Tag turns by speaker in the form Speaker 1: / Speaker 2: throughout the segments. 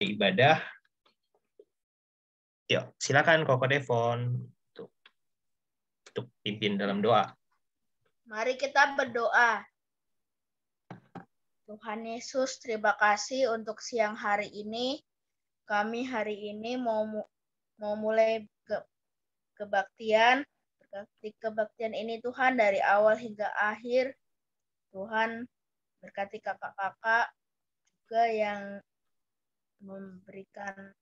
Speaker 1: ibadah. Yuk, silakan Koko Devon untuk pimpin dalam doa.
Speaker 2: Mari kita berdoa. Tuhan Yesus, terima kasih untuk siang hari ini. Kami hari ini mau mulai kebaktian. Di kebaktian ini Tuhan dari awal hingga akhir. Tuhan berkati kakak-kakak juga yang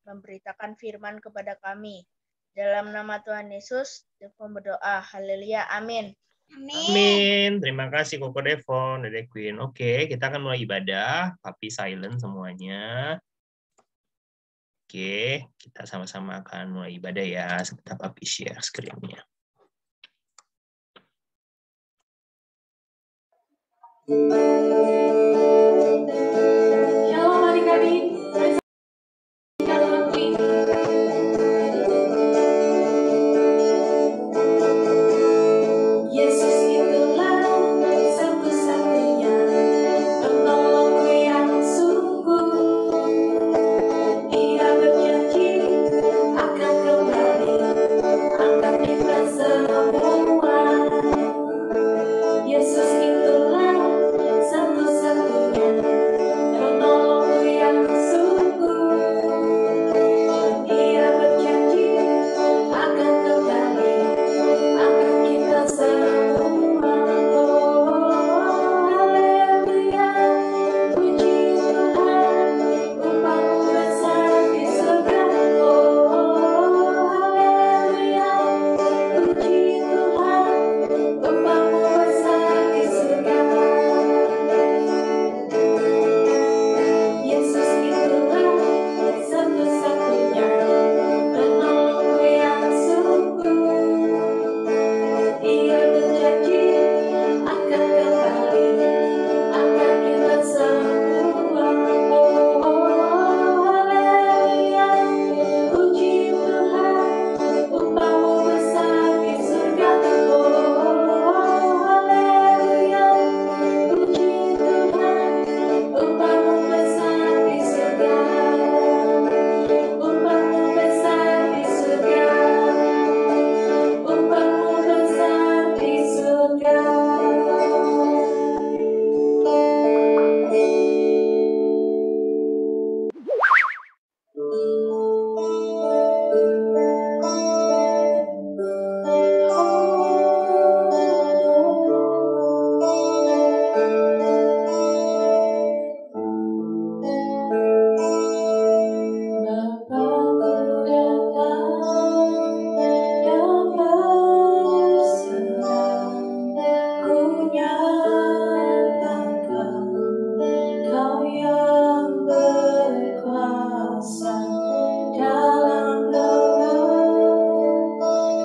Speaker 2: memberitakan firman kepada kami. Dalam nama Tuhan Yesus, Devon berdoa. Haleluya. Amin.
Speaker 1: Amin. Terima kasih Koko Devon, Dede Queen. Oke, kita akan mulai ibadah. Papi silent semuanya. Oke, kita sama-sama akan mulai ibadah ya. Sebentar Papi share screen-nya.
Speaker 3: Shalom adik-adik. Yesus itulah satu-satunya penolongku yang sungguh. Ia berjanji akan kembali angkat kita semua. Yesus itulah satu-satunya penolongku yang sungguh. Ia berjanji akan kembali angkat kita semua. Oh, haleluya, puji Tuhan, upahmu besar di surga. Oh, haleluya, puji Tuhan, upahmu besar di surga. Yesus itulah satu-satunya penolongku yang sungguh. Ia berjanji akan kembali angkat kita semua. Oh, haleluya, puji Tuhan, upahmu besar di surga. Oh, haleluya, puji Tuhan, upahmu besar di surga. Upahmu besar di surga. Upahmu besar di surga. Bapakku datang dan berserah, ku nyatakan Kau yang berkuasa dalam doa.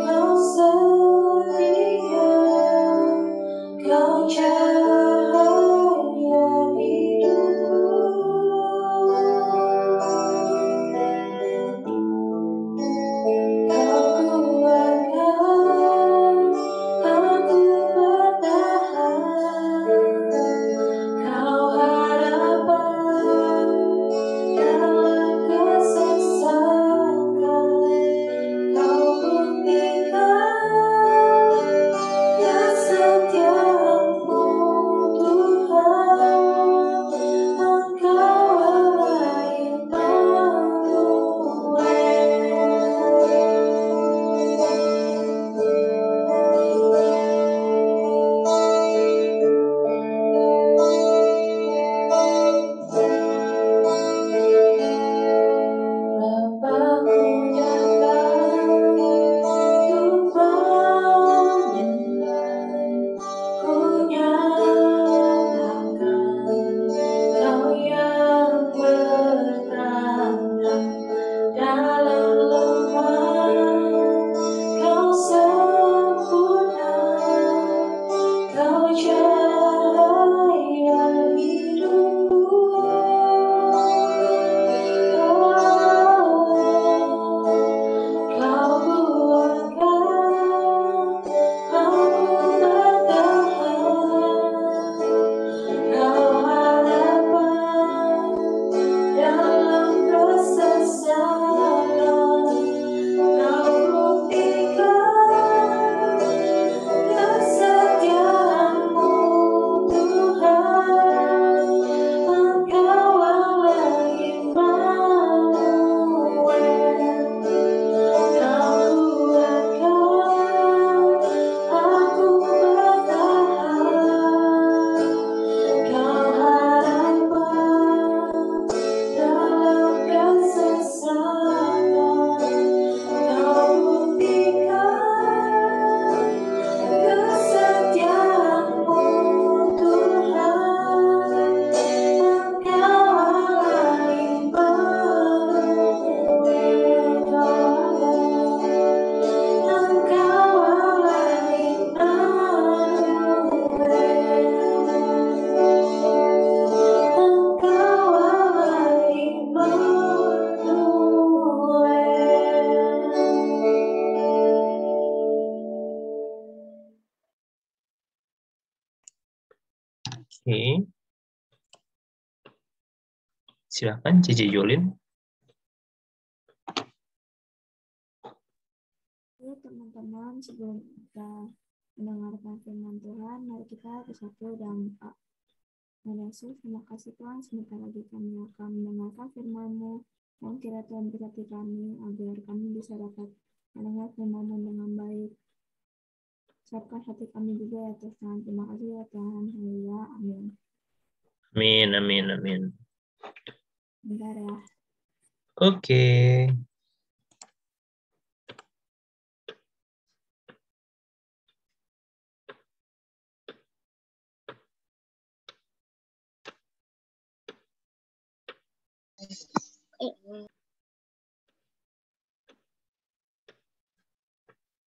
Speaker 3: Kau setia, Kau cahaya hidupku. Kau kuatkan aku bertahan. Kau harapan dalam kesedihan.
Speaker 1: Silakan Cici Jolin.
Speaker 3: Ya, teman-teman, sebelum kita mendengarkan firman Tuhan, mari kita bersatu dan doa. Ya Yesus, terima kasih Tuhan, sebentar lagi kami akan mendengarkan firman-Mu. Mohon kiranya Tuhan berkati kami, agar kami bisa dapat mendengar firman-Mu dengan baik. Siapkan hati kami juga ya Tuhan. Terima kasih ya Tuhan. Haleluya. Amin.
Speaker 1: Amin, amin, amin.
Speaker 3: Bentar ya.
Speaker 1: Oke.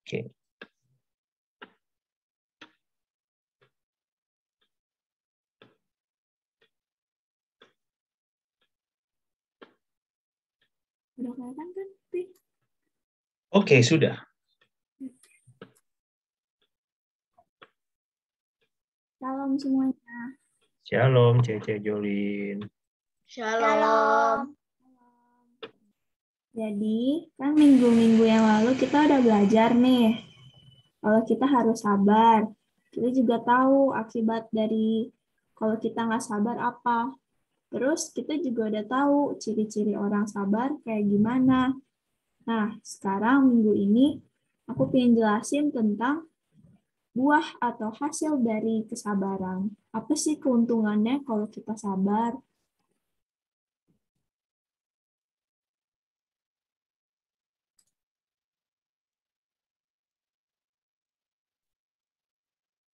Speaker 1: Oke.
Speaker 3: Udah kelihatan kan? Pi?
Speaker 1: Oke, sudah.
Speaker 3: Salam semuanya.
Speaker 1: Shalom, Cici Jolin.
Speaker 2: Shalom.
Speaker 3: Jadi, kan minggu-minggu yang lalu kita udah belajar nih. Kalau kita harus sabar. Kita juga tahu akibat dari kalau kita nggak sabar apa. Terus kita juga udah tahu ciri-ciri orang sabar kayak gimana. Nah, sekarang minggu ini aku pengen jelasin tentang buah atau hasil dari kesabaran. Apa sih keuntungannya kalau kita sabar?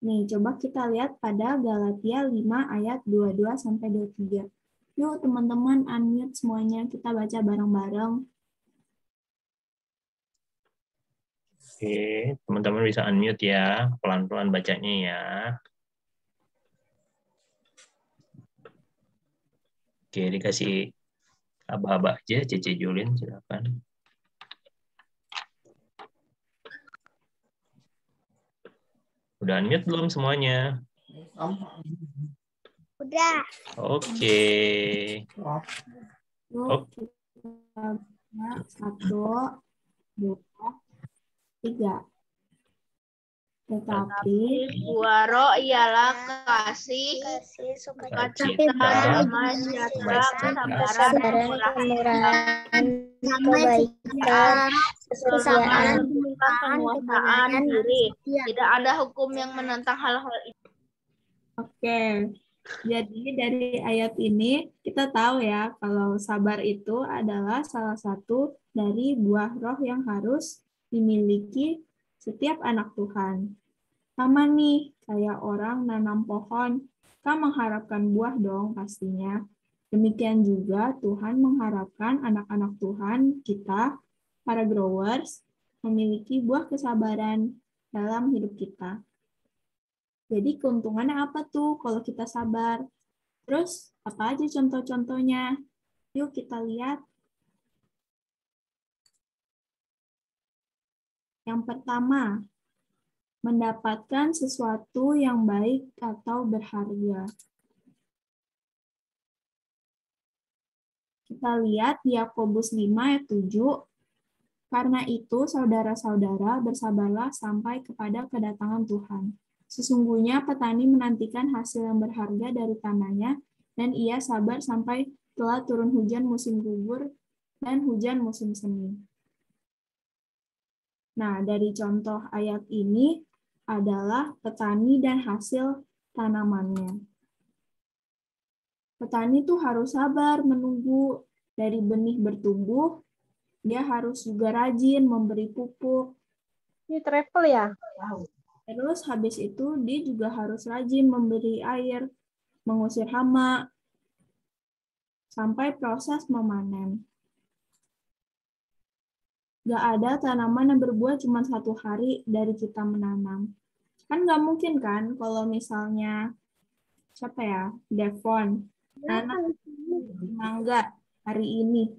Speaker 3: Nih, coba kita lihat pada Galatia 5 ayat 22-23. Yuk teman-teman unmute semuanya, kita baca bareng-bareng.
Speaker 1: Oke, teman-teman bisa unmute ya. Pelan-pelan bacanya ya. Oke, dikasih aba-aba aja, Cici Jolin, silakan. Udah unmute belum semuanya?
Speaker 2: Udah.
Speaker 1: Oke.
Speaker 3: Yuk kita baca 1, 2, 3. Tetapi
Speaker 2: Buah roh ialah kasih, sukacita, damai sejahtera, kesabaran, kemurahan, kebaikan, kesabaran, penguasaan diri. Tidak ada hukum yang menentang hal-hal itu.
Speaker 3: Oke, jadi dari ayat ini kita tahu ya kalau sabar itu adalah salah satu dari buah roh yang harus dimiliki setiap anak Tuhan. Sama nih, kayak orang nanam pohon, kan mengharapkan buah dong pastinya. Demikian juga Tuhan mengharapkan anak-anak Tuhan kita, para growers, memiliki buah kesabaran dalam hidup kita. Jadi keuntungannya apa tuh kalau kita sabar? Terus apa aja contoh-contohnya? Yuk kita lihat. Yang pertama, mendapatkan sesuatu yang baik atau berharga. Kita lihat di Yakobus 5 ayat 7. Karena itu, saudara-saudara, bersabarlah sampai kepada kedatangan Tuhan. Sesungguhnya petani menantikan hasil yang berharga dari tanahnya, dan ia sabar sampai telah turun hujan musim gugur dan hujan musim semi. Nah, dari contoh ayat ini adalah petani dan hasil tanamannya. Petani tuh harus sabar menunggu dari benih bertumbuh, dia harus juga rajin memberi pupuk.
Speaker 4: Ini travel ya?
Speaker 3: Terus habis itu dia juga harus rajin memberi air, mengusir hama, sampai proses memanen. Gak ada tanaman yang berbuah cuma 1 hari dari kita menanam. Kan gak mungkin kan kalau misalnya, siapa ya, Devon, nanam mangga hari ini.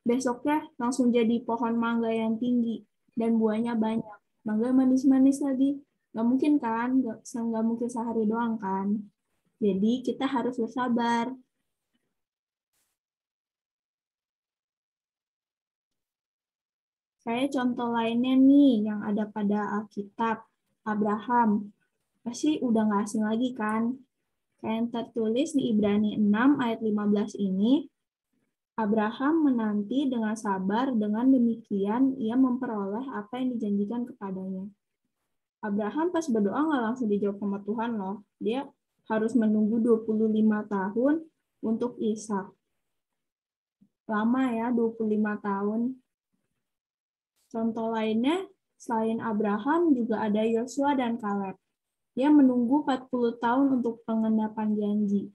Speaker 3: Besoknya langsung jadi pohon mangga yang tinggi dan buahnya banyak. Mangga manis-manis lagi. Gak mungkin kan, gak mungkin sehari doang kan. Jadi kita harus bersabar. Kayak contoh lainnya nih yang ada pada Alkitab, Abraham. Pasti udah nggak asing lagi kan? Kayak yang tertulis di Ibrani 6 ayat 15 ini, Abraham menanti dengan sabar, dengan demikian ia memperoleh apa yang dijanjikan kepadanya. Abraham pas berdoa nggak langsung dijawab sama Tuhan loh. Dia harus menunggu 25 tahun untuk Ishak. Lama ya, 25 tahun. Contoh lainnya, selain Abraham juga ada Yosua dan Kaleb. Dia menunggu 40 tahun untuk pengendapan janji.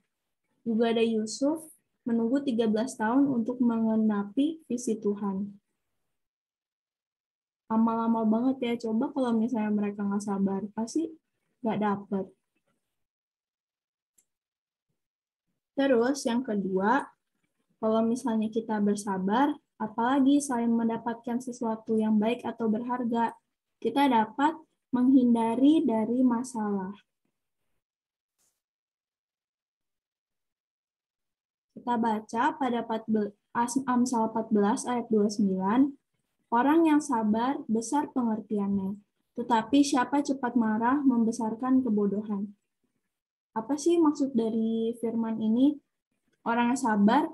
Speaker 3: Juga ada Yusuf, menunggu 13 tahun untuk mengenapi visi Tuhan. Lama-lama banget ya, coba kalau misalnya mereka nggak sabar, pasti nggak dapet. Terus yang kedua, kalau misalnya kita bersabar, apalagi selain mendapatkan sesuatu yang baik atau berharga, kita dapat menghindari dari masalah. Kita baca pada Amsal 14 ayat 29, orang yang sabar besar pengertiannya, tetapi siapa cepat marah membesarkan kebodohan. Apa sih maksud dari firman ini? Orang yang sabar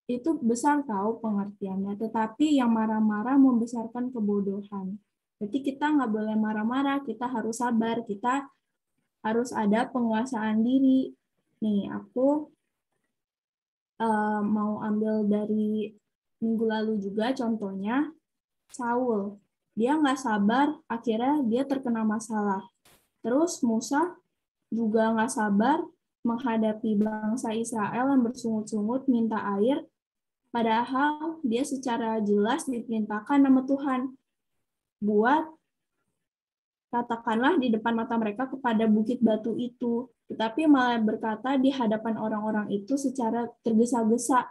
Speaker 3: itu besar tahu pengertiannya, tetapi yang marah-marah membesarkan kebodohan. Jadi kita nggak boleh marah-marah, kita harus sabar, kita harus ada penguasaan diri. Nih, aku mau ambil dari minggu lalu juga contohnya, Saul. Dia nggak sabar, akhirnya dia terkena masalah. Terus Musa juga nggak sabar menghadapi bangsa Israel yang bersungut-sungut minta air, padahal dia secara jelas diperintahkan nama Tuhan buat katakanlah di depan mata mereka kepada bukit batu itu, tetapi malah berkata di hadapan orang-orang itu secara tergesa-gesa,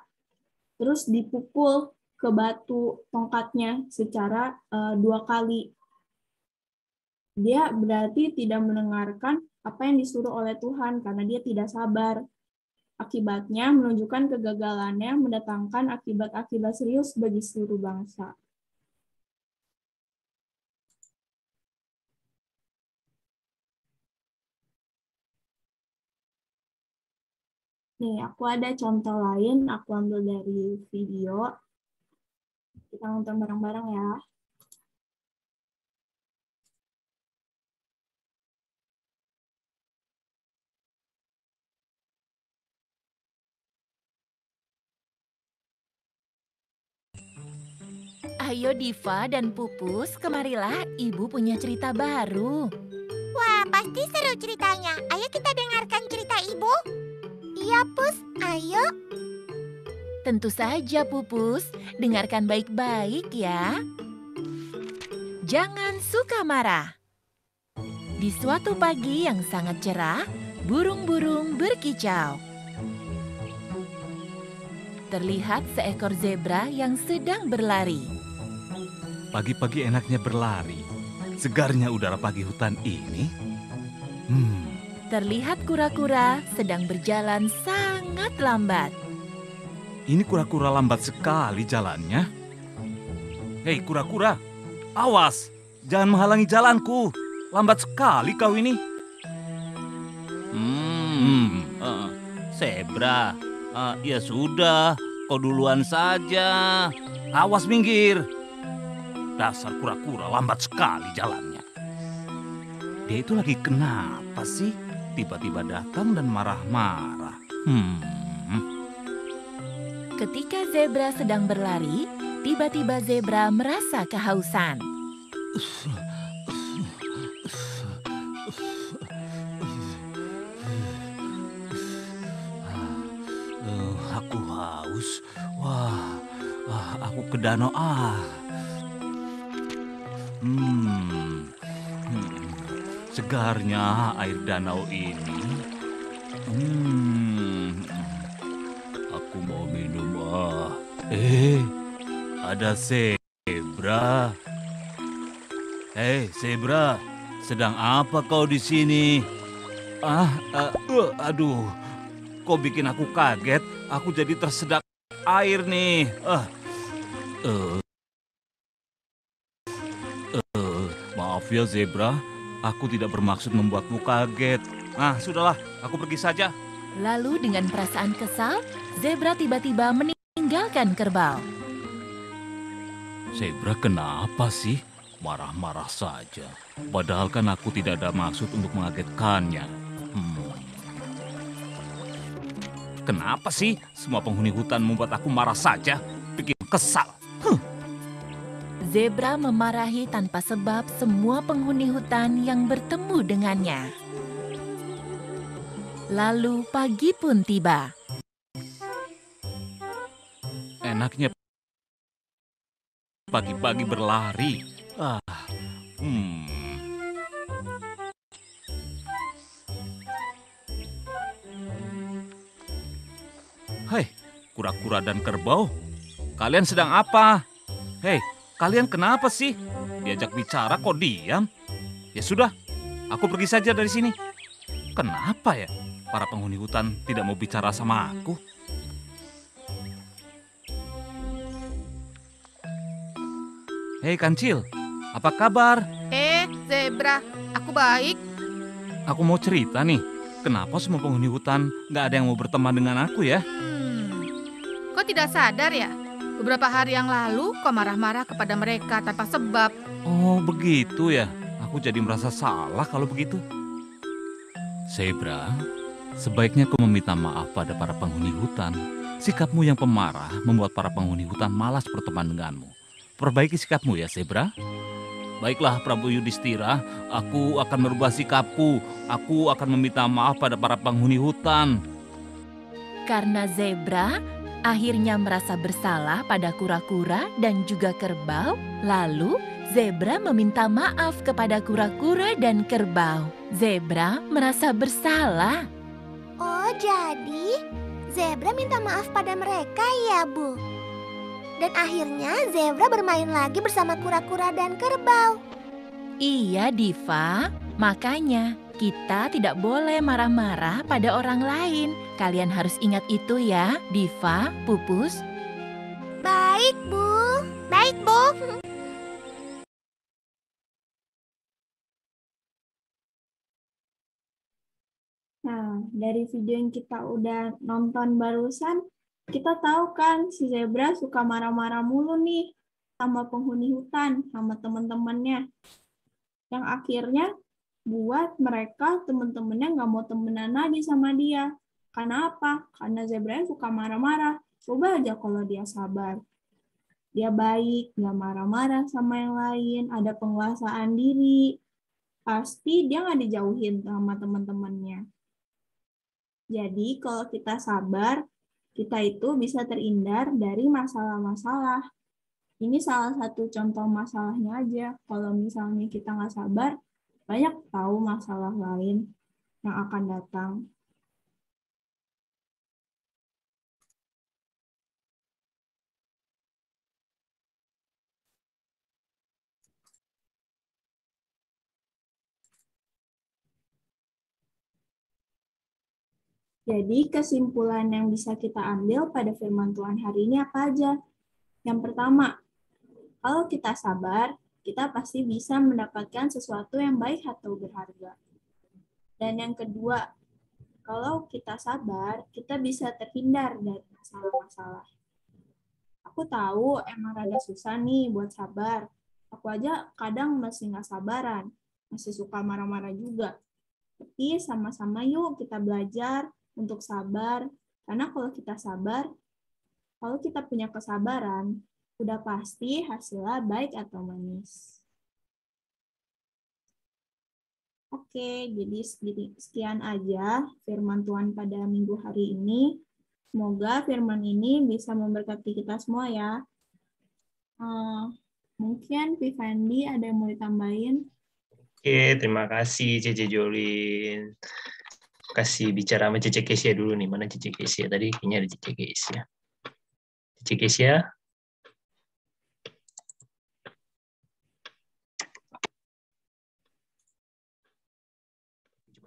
Speaker 3: terus dipukul ke batu tongkatnya secara 2 kali. Dia berarti tidak mendengarkan apa yang disuruh oleh Tuhan karena dia tidak sabar. Akibatnya menunjukkan kegagalannya, mendatangkan akibat-akibat serius bagi seluruh bangsa. Nih, aku ada contoh lain, aku ambil dari video. Kita nonton bareng-bareng ya.
Speaker 5: Ayo Diva dan Pupus, kemarilah Ibu punya cerita baru.
Speaker 6: Wah, pasti seru ceritanya. Ayo kita dengarkan cerita Ibu. Iya, Pus. Ayo.
Speaker 5: Tentu saja Pupus, dengarkan baik-baik ya. Jangan suka marah. Di suatu pagi yang sangat cerah, burung-burung berkicau. Terlihat seekor zebra yang sedang berlari.
Speaker 7: Pagi-pagi enaknya berlari. Segarnya udara pagi hutan ini.
Speaker 5: Terlihat kura-kura sedang berjalan sangat lambat.
Speaker 7: Ini kura-kura lambat sekali jalannya. Hei kura-kura, awas, jangan menghalangi jalanku. Lambat sekali kau ini.
Speaker 8: Zebra, ya sudah, kau duluan saja.
Speaker 7: Awas minggir. Dasar kura-kura lambat sekali jalannya. Dia itu lagi kenapa sih? Tiba-tiba datang dan marah-marah.
Speaker 5: Ketika zebra sedang berlari, tiba-tiba zebra merasa kehausan.
Speaker 7: Aku haus. Wah, aku ke danau Segarnya air danau ini. Aku mau minum. Ada zebra. Hei zebra, sedang apa kau di sini? Aduh, kau bikin aku kaget. Aku jadi tersedak air nih. ya Zebra, aku tidak bermaksud membuatmu kaget. Nah, sudahlah, aku pergi saja.
Speaker 5: Lalu dengan perasaan kesal, Zebra tiba-tiba meninggalkan kerbau.
Speaker 7: Zebra kenapa sih? Marah-marah saja. Padahal kan aku tidak ada maksud untuk mengagetkannya. Kenapa sih semua penghuni hutan membuat aku marah saja? Bikin kesal.
Speaker 5: Zebra memarahi tanpa sebab semua penghuni hutan yang bertemu dengannya. Lalu pagi pun tiba.
Speaker 7: Enaknya pagi-pagi berlari. Hei, kura-kura dan kerbau, kalian sedang apa? Hei, kalian kenapa sih? Diajak bicara kok diam? Ya sudah, aku pergi saja dari sini. Kenapa ya para penghuni hutan tidak mau bicara sama aku? Hei Kancil, apa kabar?
Speaker 9: Zebra, aku baik.
Speaker 7: Aku mau cerita nih, kenapa semua penghuni hutan nggak ada yang mau berteman dengan aku ya?
Speaker 9: Kau tidak sadar ya? Beberapa hari yang lalu kau marah-marah kepada mereka tanpa sebab.
Speaker 7: Oh begitu ya, aku jadi merasa salah kalau begitu. Zebra, sebaiknya kau meminta maaf pada para penghuni hutan. Sikapmu yang pemarah membuat para penghuni hutan malas berteman denganmu. Perbaiki sikapmu ya Zebra. Baiklah Prabu Yudhistira, aku akan merubah sikapku. Aku akan meminta maaf pada para penghuni hutan.
Speaker 5: Karena Zebra akhirnya merasa bersalah pada kura-kura dan juga kerbau, lalu Zebra meminta maaf kepada kura-kura dan kerbau. Zebra merasa bersalah.
Speaker 6: Oh, jadi Zebra minta maaf pada mereka ya, Bu? Dan akhirnya Zebra bermain lagi bersama kura-kura dan kerbau.
Speaker 5: Iya, Diva. Makanya kita tidak boleh marah-marah pada orang lain. Kalian harus ingat itu ya, Diva, Pupus.
Speaker 6: Baik, Bu. Baik, Bu.
Speaker 3: Nah, dari video yang kita udah nonton barusan, kita tahu kan si Zebra suka marah-marah mulu nih sama penghuni hutan, sama teman-temannya. Yang akhirnya buat mereka, teman-temannya nggak mau temenan lagi sama dia. Karena apa? Karena Zebra suka marah-marah. Coba aja kalau dia sabar. Dia baik, nggak marah-marah sama yang lain, ada penguasaan diri. Pasti dia nggak dijauhin sama teman-temannya. Jadi kalau kita sabar, kita itu bisa terhindar dari masalah-masalah. Ini salah satu contoh masalahnya aja. Kalau misalnya kita nggak sabar, banyak tahu masalah lain yang akan datang. Jadi kesimpulan yang bisa kita ambil pada firman Tuhan hari ini apa aja? Yang pertama, kalau kita sabar, kita pasti bisa mendapatkan sesuatu yang baik atau berharga. Dan yang kedua, kalau kita sabar, kita bisa terhindar dari masalah-masalah. Aku tahu emang rada susah nih buat sabar. Aku aja kadang masih nggak sabaran, masih suka marah-marah juga. Tapi sama-sama yuk kita belajar untuk sabar, karena kalau kita sabar, kalau kita punya kesabaran, udah pasti hasilnya baik atau manis. Oke, jadi sekian aja firman Tuhan pada minggu hari ini. Semoga firman ini bisa memberkati kita semua ya. Mungkin Vivandi ada yang mau ditambahin?
Speaker 1: Oke, terima kasih Cece Jolin. Kasih bicara sama Cece Kesia dulu nih. Mana Cece Kesia? Tadi kayaknya ada Cece Kesia. Cece Kesia?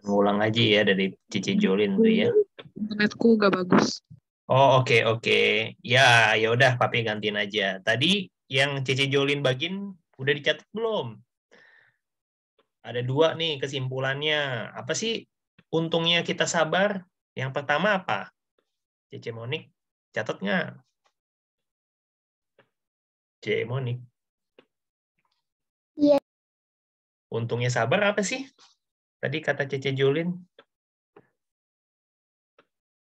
Speaker 1: Ngulang aja ya dari Cece Jolin tuh ya.
Speaker 10: Internetku gak bagus.
Speaker 1: Oh, oke. Ya udah Papi gantiin aja. Tadi yang Cece Jolin bagiin udah dicatat belum? Ada 2 nih kesimpulannya. Apa sih untungnya kita sabar? Yang pertama apa? Cece Monik, catat nggak? Cece Monik.
Speaker 6: Iya.
Speaker 1: Untungnya sabar apa sih? Tadi kata Cece Jolin.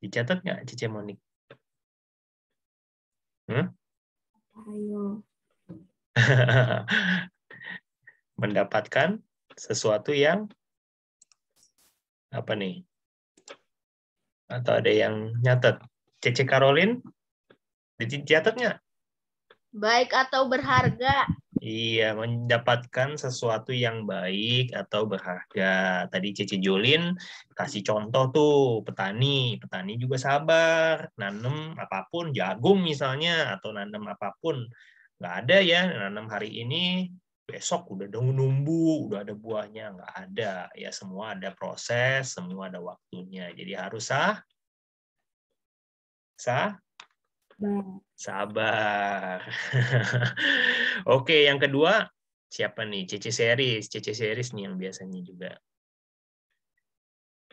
Speaker 1: Dicatat nggak, Cece Monik?
Speaker 3: Ayo.
Speaker 1: Mendapatkan sesuatu yang apa nih? Atau ada yang nyatet? Cece Karolin, dicatat nggak?
Speaker 2: Baik atau berharga.
Speaker 1: Iya, mendapatkan sesuatu yang baik atau berharga. Tadi Cece Jolin kasih contoh tuh, petani. Petani juga sabar, nanem apapun, jagung misalnya, atau nanem apapun. Nggak ada ya, nanem hari ini, besok udah numbu, udah ada buahnya. Nggak ada. Ya, semua ada proses, semua ada waktunya. Jadi harus sabar. Oke, yang kedua siapa nih? Cece Series. Cece Series nih yang biasanya juga.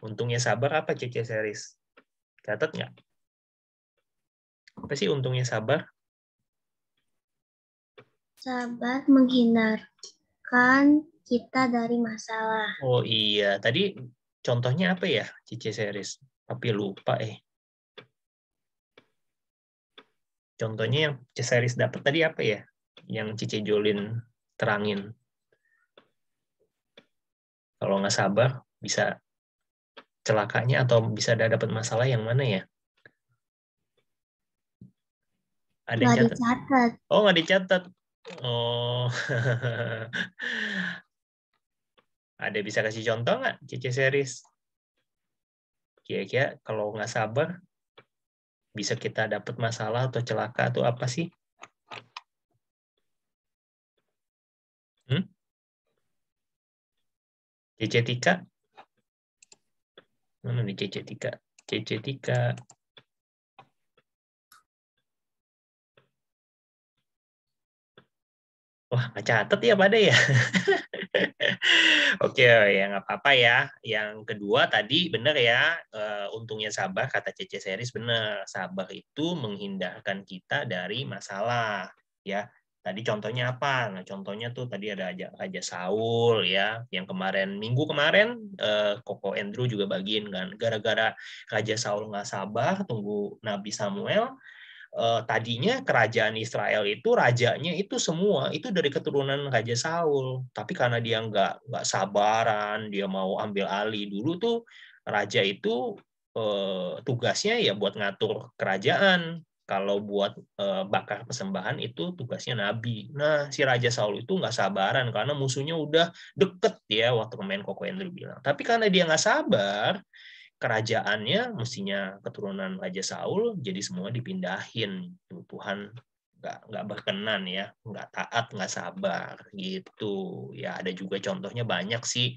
Speaker 1: Untungnya sabar apa Cece Series? Catat nggak? Apa sih untungnya sabar?
Speaker 6: Sabar menghindarkan kita dari masalah.
Speaker 1: Oh iya, tadi contohnya apa ya Cece Series? Tapi lupa Contohnya yang Cece Series dapat tadi apa ya? Yang Cice Jolin terangin. Kalau nggak sabar, bisa celakanya atau bisa dapat masalah yang mana ya? Ada yang
Speaker 6: Nggak
Speaker 1: catat?
Speaker 6: dicatat.
Speaker 1: Oh, nggak dicatat. Oh, ada bisa kasih contoh nggak, Cice Series? Kira-kira kalau nggak sabar, bisa kita dapat masalah atau celaka atau apa sih? Cece Tika? Mana nih Cece Tika? Cece Tika. Wah, nggak catat ya pada ya? Oke, ya nggak apa-apa ya. Yang kedua tadi benar ya, untungnya sabar, kata Cece Series benar. Sabar itu menghindarkan kita dari masalah. Ya, tadi contohnya apa? Nah, contohnya tuh tadi ada Raja Saul ya, yang minggu kemarin Koko Andrew juga bagiin kan. Gara-gara Raja Saul nggak sabar, tunggu Nabi Samuel, tadinya kerajaan Israel itu rajanya itu semua itu dari keturunan Raja Saul, tapi karena dia nggak sabaran, dia mau ambil alih dulu tuh raja itu tugasnya ya buat ngatur kerajaan. Kalau buat bakar persembahan itu tugasnya nabi. Nah, si Raja Saul itu nggak sabaran karena musuhnya udah deket ya waktu kemarin Koko Andrew bilang. Tapi karena dia nggak sabar, kerajaannya mestinya keturunan Raja Saul jadi semua dipindahin. Tuhan nggak berkenan ya, nggak taat, nggak sabar gitu ya. Ada juga contohnya banyak sih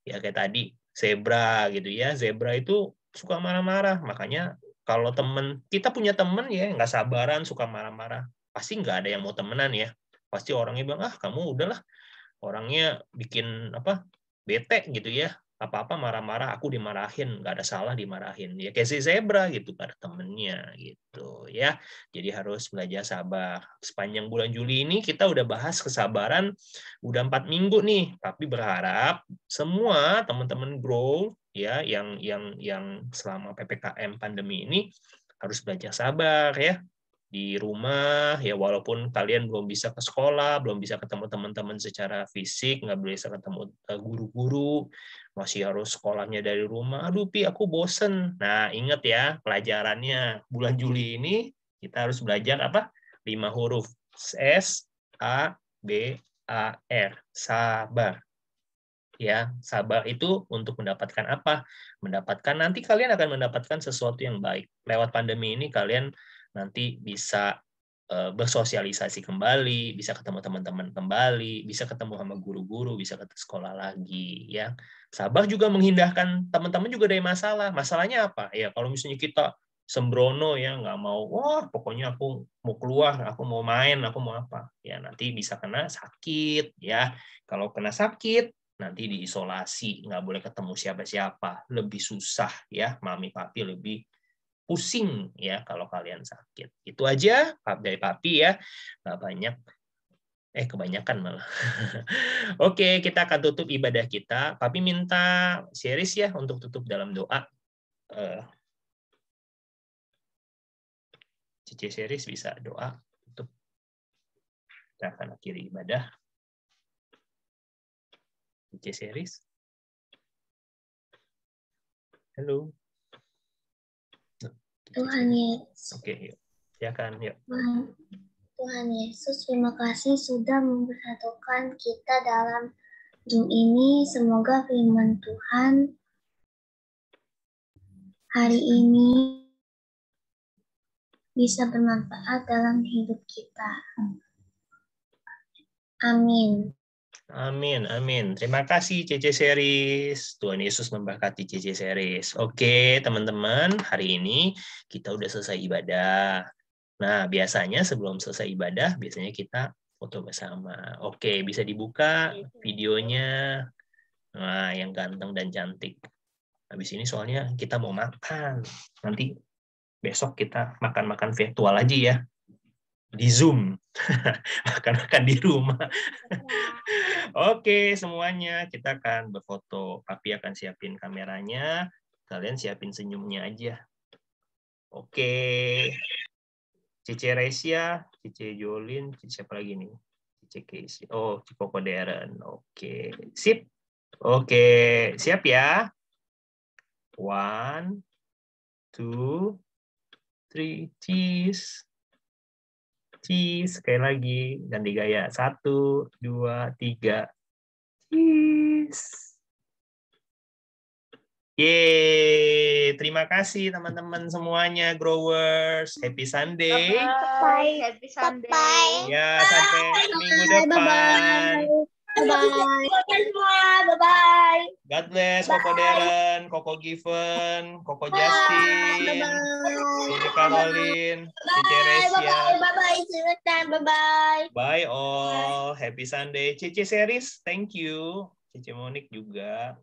Speaker 1: ya, kayak tadi zebra gitu ya. Zebra itu suka marah-marah, makanya kalau kita punya temen ya nggak sabaran, suka marah-marah, pasti nggak ada yang mau temenan ya. Pasti orangnya bilang, kamu udahlah, orangnya bikin bete gitu ya, apa-apa marah-marah, aku dimarahin, nggak ada salah dimarahin. Ya kayak si zebra gitu, ada temennya gitu ya. Jadi harus belajar sabar. Sepanjang bulan Juli ini kita udah bahas kesabaran, udah 4 minggu nih. Tapi berharap semua teman-teman grow ya, yang selama PPKM pandemi ini harus belajar sabar ya. Di rumah ya, walaupun kalian belum bisa ke sekolah, belum bisa ketemu teman-teman secara fisik, nggak bisa ketemu guru-guru, masih harus sekolahnya dari rumah. Aduh Pi, aku bosen. Nah, ingat ya pelajarannya bulan Juli ini kita harus belajar apa? 5 huruf. S-A-B-A-R. Sabar. Ya, sabar itu untuk mendapatkan apa? Mendapatkan, nanti kalian akan mendapatkan sesuatu yang baik. Lewat pandemi ini kalian nanti bisa bersosialisasi kembali, bisa ketemu teman-teman kembali, bisa ketemu sama guru-guru, bisa ke sekolah lagi ya. Sabar juga menghindarkan teman-teman juga dari masalah. Masalahnya apa? Ya kalau misalnya kita sembrono ya, nggak mau, pokoknya aku mau keluar, aku mau main, aku mau apa. Ya nanti bisa kena sakit ya. Kalau kena sakit, nanti diisolasi, nggak boleh ketemu siapa-siapa, lebih susah ya, mami papi lebih pusing ya kalau kalian sakit. Itu aja dari papi ya, nggak banyak, kebanyakan malah. Oke, kita akan tutup ibadah kita. Papi minta series ya untuk tutup dalam doa. Cici series bisa doa tutup. Kita akan akhiri ibadah. Cici series. Halo.
Speaker 11: Tuhan Yesus.
Speaker 1: Oke, yuk. Silakan, yuk.
Speaker 11: Tuhan Yesus, terima kasih sudah mempersatukan kita dalam Zoom ini. Semoga firman Tuhan hari ini bisa bermanfaat dalam hidup kita. Amin.
Speaker 1: Amin, amin. Terima kasih CC Series. Tuhan Yesus memberkati CC Series. Oke, teman-teman, hari ini kita udah selesai ibadah. Nah, biasanya sebelum selesai ibadah, biasanya kita foto bersama. Oke, bisa dibuka videonya. Nah, yang ganteng dan cantik. Habis ini soalnya kita mau makan. Nanti besok kita makan-makan virtual aja ya. Di Zoom. Makan-makan di rumah. Oke, semuanya kita akan berfoto. Papi akan siapin kameranya. Kalian siapin senyumnya aja. Oke. Cici Resia, Cici Jolin, Cici siapa lagi nih? Cici Casey. Oh, Koko Deren. Oke. Sip. Oke, siap ya? 1, 2, 3, cheese. Cheese, sekali lagi, ganti gaya. 1, 2, 3. Cheese. Yeay, terima kasih teman-teman semuanya, growers. Happy Sunday.
Speaker 2: Bye. Happy Sunday.
Speaker 1: Ya, sampai minggu depan.
Speaker 11: Bye-bye.
Speaker 1: God bless, Koko Deren, Koko Given, Koko Justin, Cici Caroline, Cici Resia.
Speaker 11: Bye-bye.
Speaker 1: Bye all. Happy Sunday. Cici Series, thank you. Cici Monik juga.